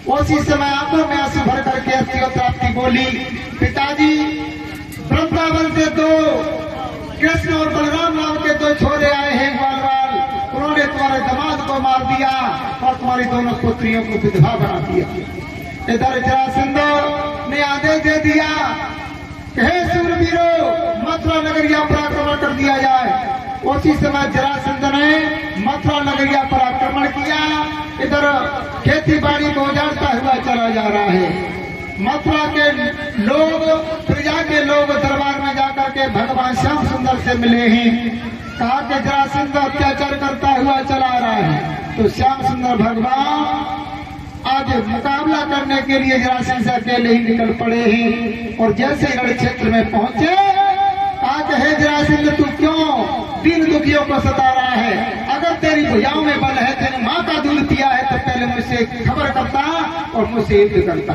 उसी समय आंखों में आंसू भर करके अस्थियोत्राप्ति बोली, पिताजी वृंदावन से दो कृष्ण और बलराम नाम के दो छोरे आए हैं ग्वालवाल, उन्होंने तुम्हारे दामाद को मार दिया और तुम्हारी दोनों पुत्रियों को विधवा बना दिया। इधर जरासंध ने आदेश दे दिया, हे सूरवीरों, मथुरा नगरिया पर आक्रमण कर दिया जाए। उसी समय जरासंध ने मथुरा नगरिया पर आक्रमण किया। इधर खेती बाड़ी को उजाड़ता हुआ चला जा रहा है। मथुरा के लोग, प्रजा के लोग दरबार में जाकर के भगवान श्याम सुंदर से मिले हैं। कहा कि जरासंध अत्याचार करता हुआ चला रहा है। तो श्याम सुंदर भगवान आज मुकाबला करने के लिए जरासंध से अकेले ही निकल पड़े हैं। और जैसे रण क्षेत्र में पहुंचे, कहा कि हे जरासंध, तू क्यों दीन दुखियों को सता रहा है? अगर तेरी भुजाओं में बल है, तेरी माँ का दूध पिया है, तो पहले मुझसे खबर करता और मुझसे युद्ध करता।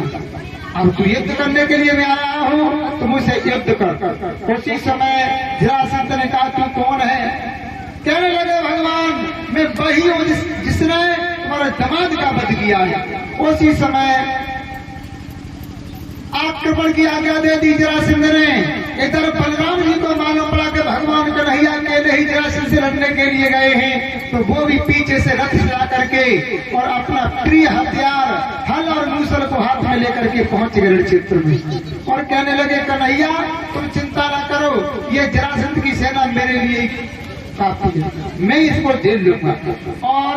अब तू युद्ध करने के लिए मैं आया हूँ, तो मुझसे युद्ध कर। उसी समय जरासंध ने कहा, तू कौन है? कहने लगे, भगवान मैं वही हूँ जिसने तुम्हारे दामाद का वध किया है। उसी समय आक्रमण की आज्ञा दे दी जरासंध ने। इधर बलराम जी को मालूम पड़ा कि भगवान कन्हैया अकेले ही जरासंध से लड़ने के लिए गए हैं। तो वो भी पीछे से रथ चला करके और अपना प्रिय हथियार हल और मूसल को हाथ में लेकर के पहुंच गए रण क्षेत्र में और कहने लगे, कन्हैया तुम चिंता न करो, ये जरासंध की सेना मेरे लिए काफी है, मैं इसको झेल लूंगा। और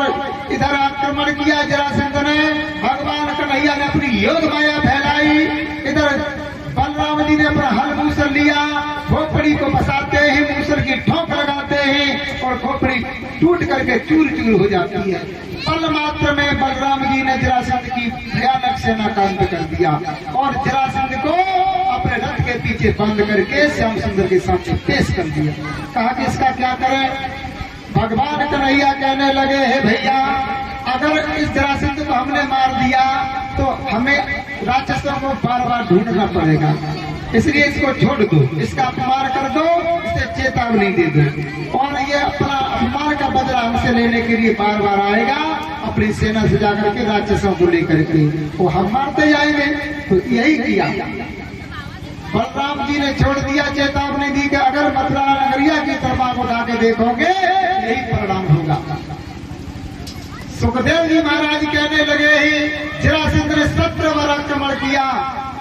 इधर आक्रमण किया जरासंध ने। भगवान कन्हैया ने अपनी योग माया फैलाई। इधर बलराम जी ने अपना हल मूसल लिया, खोपड़ी को बसाते हैं, मूसल की ठोक लगाते हैं और खोपड़ी टूट करके चूर चूर हो जाती है। पल मात्र में बलराम जी ने जरासंध की भयानक सेना का अंत कर दिया और जरासंध को अपने रथ के पीछे बंद करके श्याम सुंदर के सामने पेश कर दिया। कहा कि इसका क्या करें? भगवान कन्हैया कहने लगे, हे भैया, अगर इस जरासंध को हमने मार दिया तो हमें राक्षसों को बार बार ढूंढना पड़ेगा, इसलिए इसको छोड़ दो, इसका अपमान कर दो, इसे चेतावनी दे दो और ये अपना अपमान का बदला हमसे लेने के लिए बार बार आएगा अपनी सेना से जाकर के राक्षसों को लेकर के, वो हम मारते जाएंगे। तो यही किया। बलराम जी ने छोड़ दिया, चेतावनी दी कि अगर मथुरा नगरिया की तरफ आप उठा के देखोगे यही परिणाम होगा। सुखदेव जी महाराज कहने लगे, जरासंध ने 17 बार आक्रमण किया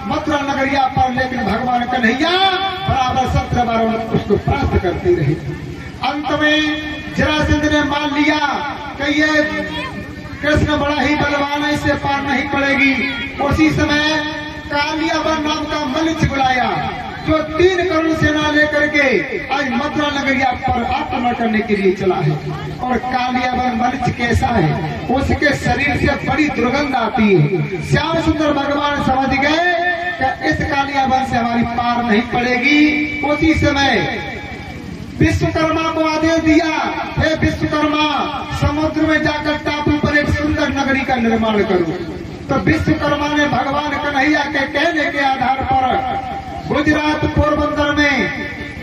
मथुरा नगरिया पर, लेकिन भगवान कन्हैया बराबर 17 बार उसको प्राप्त करते रहे। अंत में जरासंध ने मान लिया कि ये कृष्ण बड़ा ही बलवान है, इससे पार नहीं पड़ेगी। उसी समय कालियावन नाम का मलिच बुलाया, जो 3 करोड़ सेना लेकर के आज मथुरा नगरिया पर आक्रमण करने के लिए चला है। और कालियावन मलिच कैसा है? उसके शरीर से बड़ी दुर्गंध आती है। श्याम सुंदर भगवान समझ गए कि इस कालियावन से हमारी पार नहीं पड़ेगी। उसी समय विश्वकर्मा को आदेश दिया, हे विश्वकर्मा, समुद्र में जाकर टापू पर एक सुंदर नगरी का निर्माण करो। तो विश्वकर्मा ने भगवान कन्हैया के कहने के आधार पर गुजरात पोरबंदर में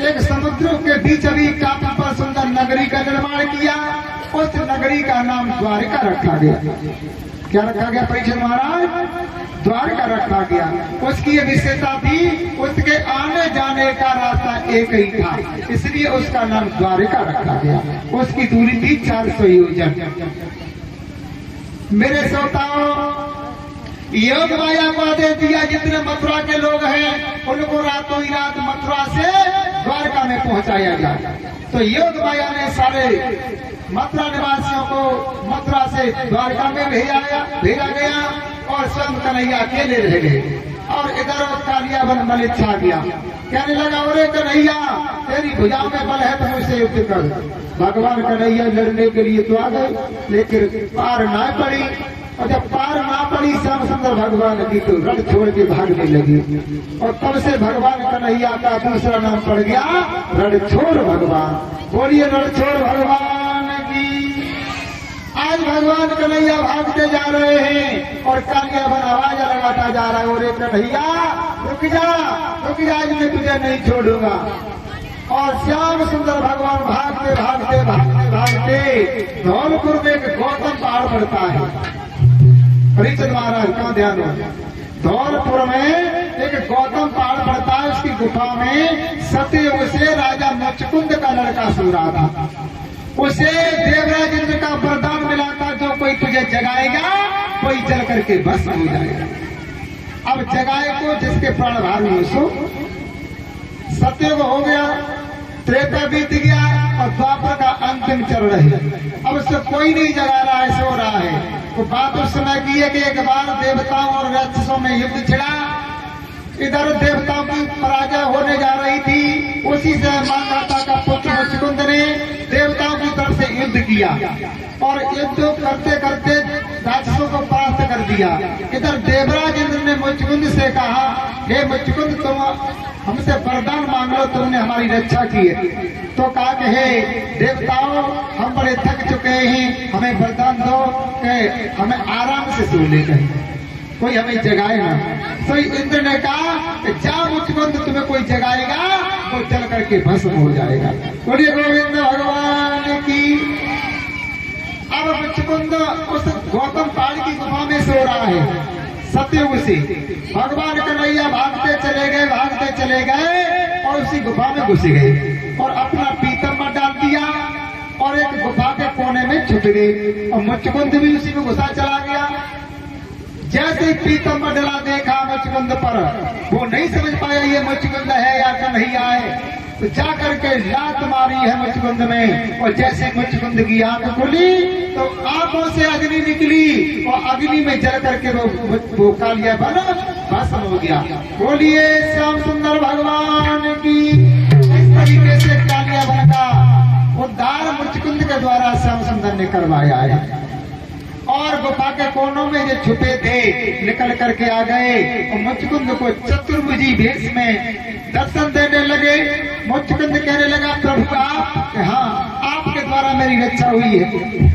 एक समुद्र के बीच अभी टापू पर सुंदर नगरी का निर्माण किया। उस नगरी का नाम द्वारिका रखा गया। क्या रखा गया परीक्षित महाराज? द्वारिका रखा गया। उसकी ये विशेषता थी, उसके आने जाने का रास्ता एक ही था, इसलिए उसका नाम द्वारिका रखा गया। उसकी दूरी थी 400 योजन। मेरे श्रोताओं, योग माया को आदेश दिया, जितने मथुरा के लोग हैं उनको रातों ही रात मथुरा से द्वारका में पहुंचाया जाए। तो योग माया ने सारे मथुरा निवासियों को मथुरा से द्वारका में भेजा गया और स्वयं कन्हैया अकेले रह गए। और इधर कालियावन मलिच छा गया। कहने लगा, अरे कन्हैया, तेरी भुजाओं में बल है तो मुझसे युद्ध कर। भगवान कन्हैया लड़ने के लिए तो आ गए, लेकिन पार ना पड़ी। और जब पार ना पड़ी श्याम सुंदर भगवान की, तो रण छोड़ के भागने लगी। और तब से भगवान कन्हैया का दूसरा नाम पड़ गया रणछोड़ भगवान। बोलिए रणछोड़ भगवान की। आज भगवान कन्हैया भागते जा रहे हैं और कालियावन आवाज लगाता जा रहा है, अरे कन्हैया रुक जा, आज मैं तुझे नहीं छोड़ूंगा। और श्याम सुंदर भगवान भागते भागते भागते भागते धौलपुर में एक गौतम पहाड़ पड़ता है। परीक्षित महाराज का ध्यान हो। धौलपुर में एक गौतम पहाड़ पड़ता है, उसकी गुफा में सतयुग से राजा मुचकुंद का लड़का सो रहा था। उसे देवराज इंद्र का वरदान मिला था, जो कोई तुझे जगाएगा कोई जल करके भस्म हो जाएगा। अब जगाए को जिसके प्राण भार में सो। सतयुग हो गया, त्रेता बीत गया और द्वापर का अंतिम चरण है। अब उससे कोई नहीं जगा रहा है, सो रहा है। तो बात उस समय की है कि एक बार देवताओं और राक्षसों में युद्ध छिड़ा। इधर देवताओं की पराजय होने जा रही थी, उसी से माता का पुत्र मुचकुंद ने देवताओं की तरफ से युद्ध किया और युद्ध करते करते राक्षसों को परास्त कर दिया। इधर देवराज इंद्र ने मुचकुंद से कहा, हे मुचकुंद, तुम हमसे वरदान मांग लो, तुमने हमारी रक्षा की है। तो कहा कि हे देवताओं, हम बड़े थक चुके हैं, हमें वरदान दो कि हमें आराम से सो ले गए, कोई हमें जगाए ना। तो इंद्र ने कहा कि जा मुचकुंद, तुम्हें कोई जगाएगा वो चल करके भस्म हो जाएगा। बोलिए गोविंद भगवान की। अब मुचकुंद उस गौतम पहाड़ की गुफा में सो रहा है सतयुग से। भगवान कन्हैया भागते चले गए और उसी गुफा में घुस गए और अपना पीतम्बर डाल दिया और एक गुफा के कोने में छुप गए और मुचकुंद भी उसी में घुसा चला गया। जैसे ही पीतम्बर डला देखा मुचकुंद पर, वो नहीं समझ पाया ये मुचकुंद है या कन्हैया है, तो जाकर के लात मारी है मुचकुंद में। और जैसे मुचकुंद की आंख खुली तो आंखों से अग्नि निकली और अग्नि में जल करके वो कालिया बन भस्म हो गया। बोलिए श्याम सुंदर भगवान की। इस तरीके से कालिया बन का उद्धार मुचकुंद के द्वारा श्याम सुंदर ने करवाया है। और गुफा के कोनों में जो छुपे थे निकल करके आ गए और मुचकुंद को चतुर्भुजी भेष में दर्शन देने लगे। मुचकुंद कहने लगा, प्रभु आप, हाँ, आपके द्वारा मेरी रक्षा हुई है।